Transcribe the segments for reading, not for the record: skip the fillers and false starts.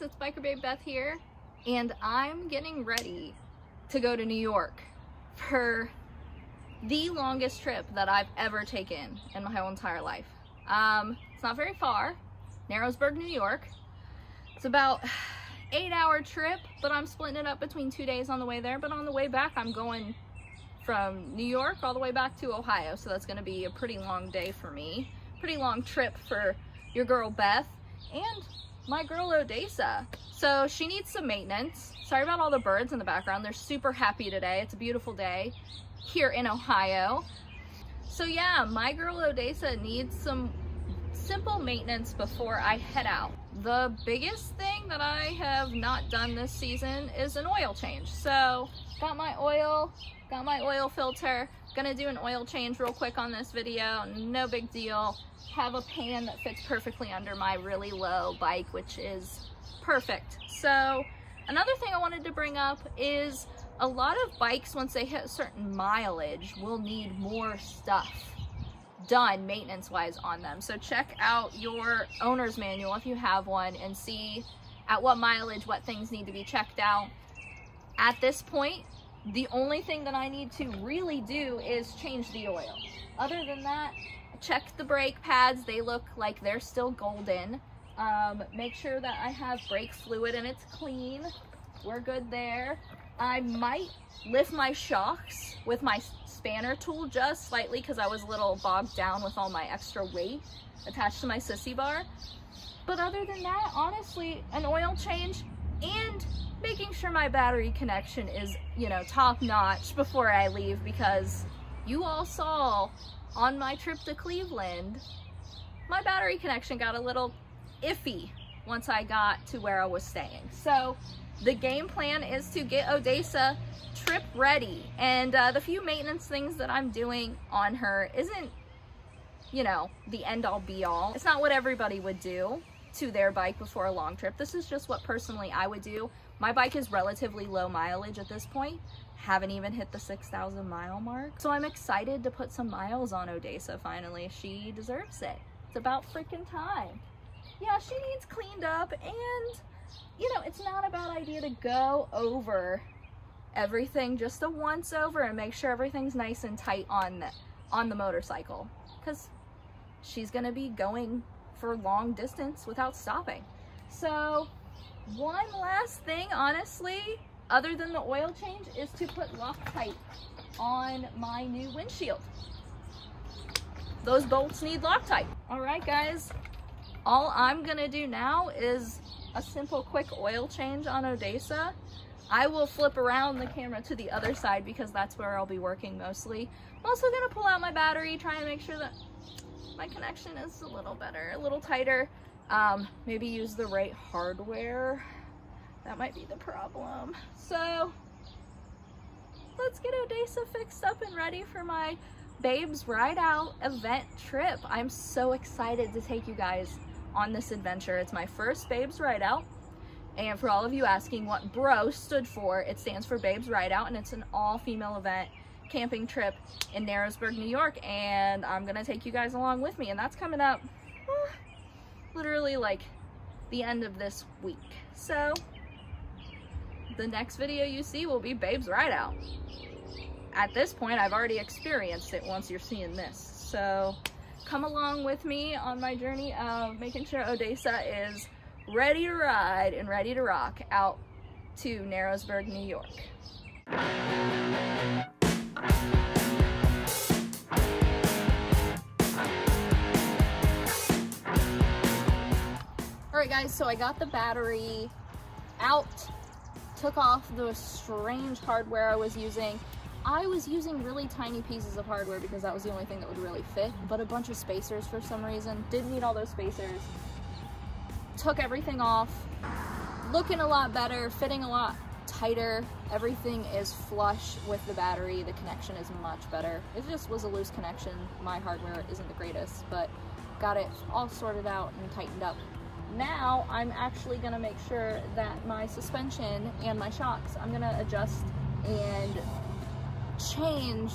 it's Biker Babe Beth here, and I'm getting ready to go to New York for the longest trip that I've ever taken in my whole entire life. It's not very far, Narrowsburg, New York. It's about 8-hour trip, but I'm splitting it up between 2 days on the way there, but on the way back I'm going from New York all the way back to Ohio, so that's going to be a pretty long day for me. Pretty long trip for your girl Beth and my girl Odessa. So she needs some maintenance. Sorry about all the birds in the background. They're super happy today. It's a beautiful day here in Ohio. So yeah, my girl Odessa needs some simple maintenance before I head out. The biggest thing that I have not done this season is an oil change. So got my oil filter. Gonna do an oil change real quick on this video, no big deal. Have a pan that fits perfectly under my really low bike, which is perfect. So another thing I wanted to bring up is a lot of bikes, once they hit a certain mileage, will need more stuff done maintenance wise on them. So check out your owner's manual if you have one and see at what mileage what things need to be checked out. At this point, the only thing that I need to really do is change the oil. Other than that, check the brake pads. They look like they're still golden. Make sure that I have brake fluid and it's clean. We're good there. I might lift my shocks with my spanner tool just slightly because I was a little bogged down with all my extra weight attached to my sissy bar. But other than that, honestly, an oil change and making sure my battery connection is, you know, top notch before I leave, because you all saw on my trip to Cleveland, my battery connection got a little iffy once I got to where I was staying. So the game plan is to get Odessa trip ready, and the few maintenance things that I'm doing on her isn't, you know, the end all be all. It's not what everybody would do to their bike before a long trip. This is just what personally I would do. My bike is relatively low mileage at this point. Haven't even hit the 6,000 mile mark. So I'm excited to put some miles on Odessa finally. She deserves it. It's about freaking time. Yeah, she needs cleaned up, and you know, it's not a bad idea to go over everything just a once over and make sure everything's nice and tight on the motorcycle, because she's gonna be going for long distance without stopping. So one last thing, honestly, other than the oil change, is to put Loctite on my new windshield. Those bolts need Loctite. All right, guys, all I'm gonna do now is a simple quick oil change on Odessa. I will flip around the camera to the other side because that's where I'll be working mostly. I'm also gonna pull out my battery, try and make sure that my connection is a little better, a little tighter. Maybe use the right hardware. That might be the problem. So let's get Odessa fixed up and ready for my Babes Ride Out event trip. I'm so excited to take you guys on this adventure. It's my first Babes Ride Out, and for all of you asking what BRO stood for, it stands for Babes Ride Out, and it's an all-female event camping trip in Narrowsburg, New York, and I'm gonna take you guys along with me, and that's coming up literally like the end of this week. So the next video you see will be Babes Ride Out. At this point, I've already experienced it once you're seeing this, so come along with me on my journey of making sure Odessa is ready to ride and ready to rock out to Narrowsburg, New York. Alright guys, so I got the battery out, took off the strange hardware I was using. I was using really tiny pieces of hardware because that was the only thing that would really fit, but a bunch of spacers for some reason. Didn't need all those spacers. Took everything off, looking a lot better, fitting a lot tighter. Everything is flush with the battery. The connection is much better. It just was a loose connection. My hardware isn't the greatest, but got it all sorted out and tightened up. Now I'm actually gonna make sure that my suspension and my shocks, I'm gonna adjust and change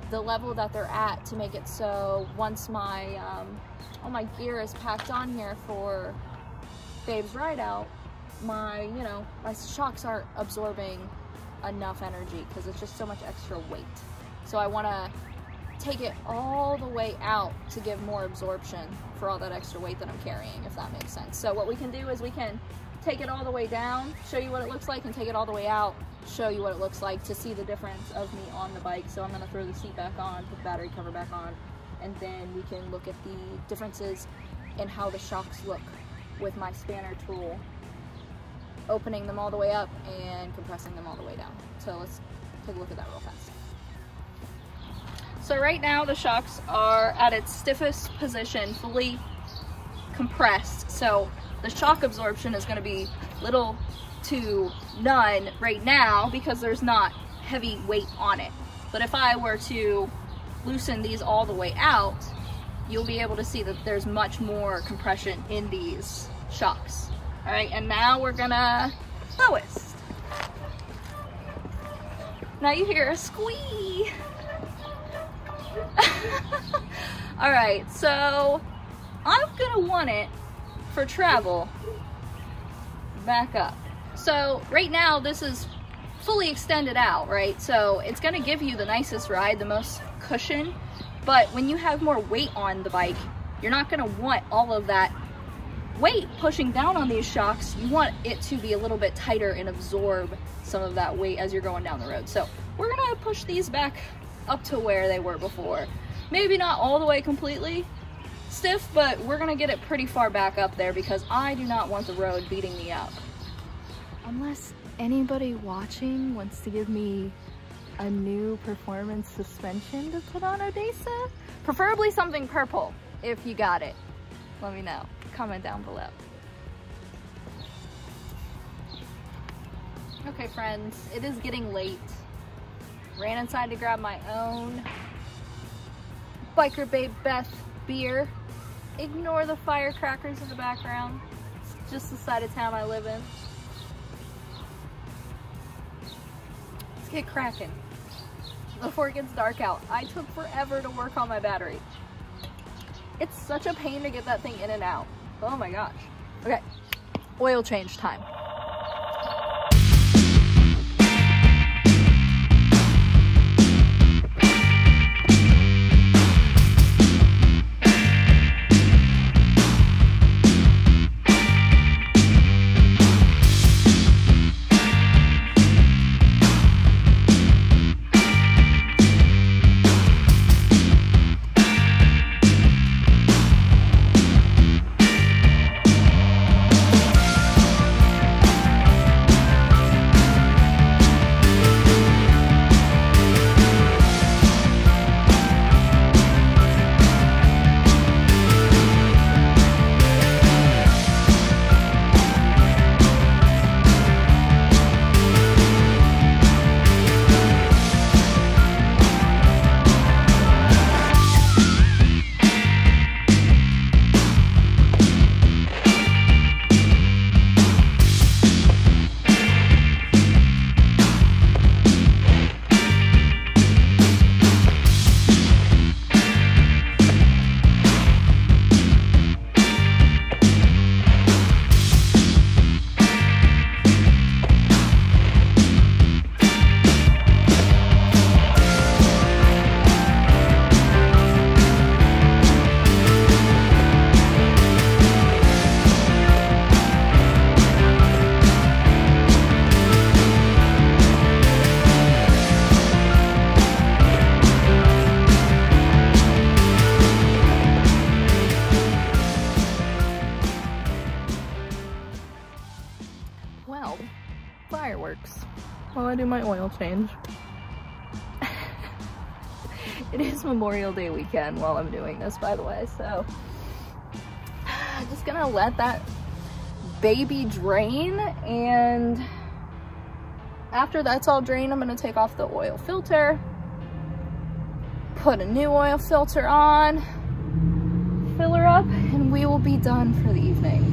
the level that they're at to make it so once my all my gear is packed on here for Babes Ride Out, my shocks aren't absorbing enough energy because it's just so much extra weight. So I want to take it all the way out to give more absorption for all that extra weight that I'm carrying, if that makes sense. So what we can do is we can take it all the way down, show you what it looks like, and take it all the way out, show you what it looks like to see the difference of me on the bike. So I'm going to throw the seat back on, put the battery cover back on, and then we can look at the differences in how the shocks look with my spanner tool, opening them all the way up and compressing them all the way down. So let's take a look at that real fast. So right now the shocks are at its stiffest position, fully compressed. So the shock absorption is going to be little to none right now because there's not heavy weight on it. But if I were to loosen these all the way out, you'll be able to see that there's much more compression in these shocks. All right, and now we're gonna lowest. Now you hear a squeak. All right, so I'm gonna want it for travel back up. So right now this is fully extended out, right? So it's gonna give you the nicest ride, the most cushion, but when you have more weight on the bike, you're not gonna want all of that weight pushing down on these shocks. You want it to be a little bit tighter and absorb some of that weight as you're going down the road. So we're gonna push these back up to where they were before. Maybe not all the way completely stiff, but we're gonna get it pretty far back up there because I do not want the road beating me up. Unless anybody watching wants to give me a new performance suspension to put on Odessa, preferably something purple. If you got it, let me know. Comment down below. Okay friends, it is getting late. Ran inside to grab my own Biker Babe Beth beer. Ignore the firecrackers in the background. It's just the side of town I live in. Let's get cracking before it gets dark out. I took forever to work on my battery. It's such a pain to get that thing in and out. Oh my gosh. Okay, oil change time. Fireworks while I do my oil change. It is Memorial Day weekend while I'm doing this, by the way, so I'm just gonna let that baby drain, and after that's all drained, I'm gonna take off the oil filter, put a new oil filter on, fill her up, and we will be done for the evening.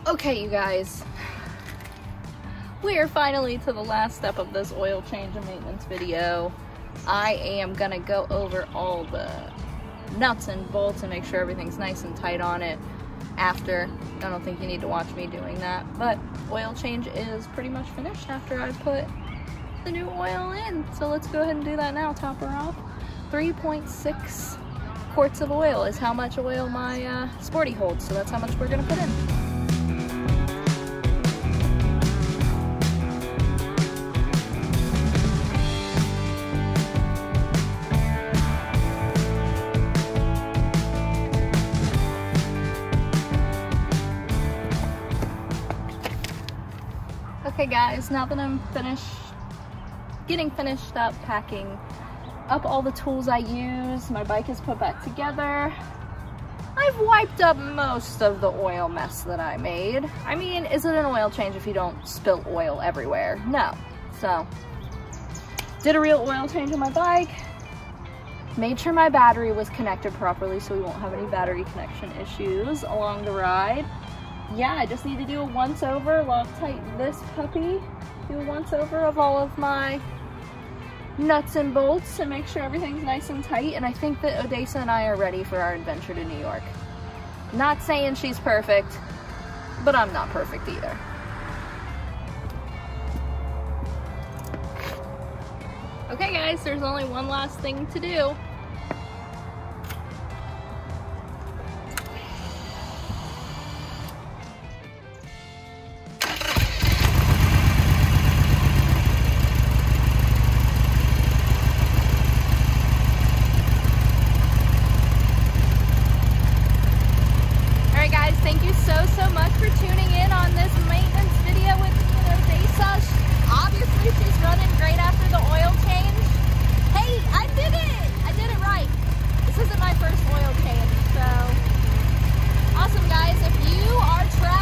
Okay, you guys, we are finally to the last step of this oil change and maintenance video. I am gonna go over all the nuts and bolts and make sure everything's nice and tight on it after. I don't think you need to watch me doing that, but oil change is pretty much finished after I put the new oil in. So let's go ahead and do that now, top her off. 3.6 quarts of oil is how much oil my Sporty holds, so that's how much we're gonna put in. Okay guys, now that I'm getting finished up packing up all the tools I use, my bike is put back together. I've wiped up most of the oil mess that I made. I mean, is it an oil change if you don't spill oil everywhere? No. So, did a real oil change on my bike. Made sure my battery was connected properly so we won't have any battery connection issues along the ride. Yeah, I just need to do a once over, Loctite this puppy, do a once over of all of my nuts and bolts and make sure everything's nice and tight. And I think that Odessa and I are ready for our adventure to New York. Not saying she's perfect, but I'm not perfect either. Okay guys, there's only one last thing to do. Thank you so much for tuning in on this maintenance video with Odessa. Obviously she's running great after the oil change. Hey, I did it! I did it right. This isn't my first oil change, so awesome guys. If you are traveling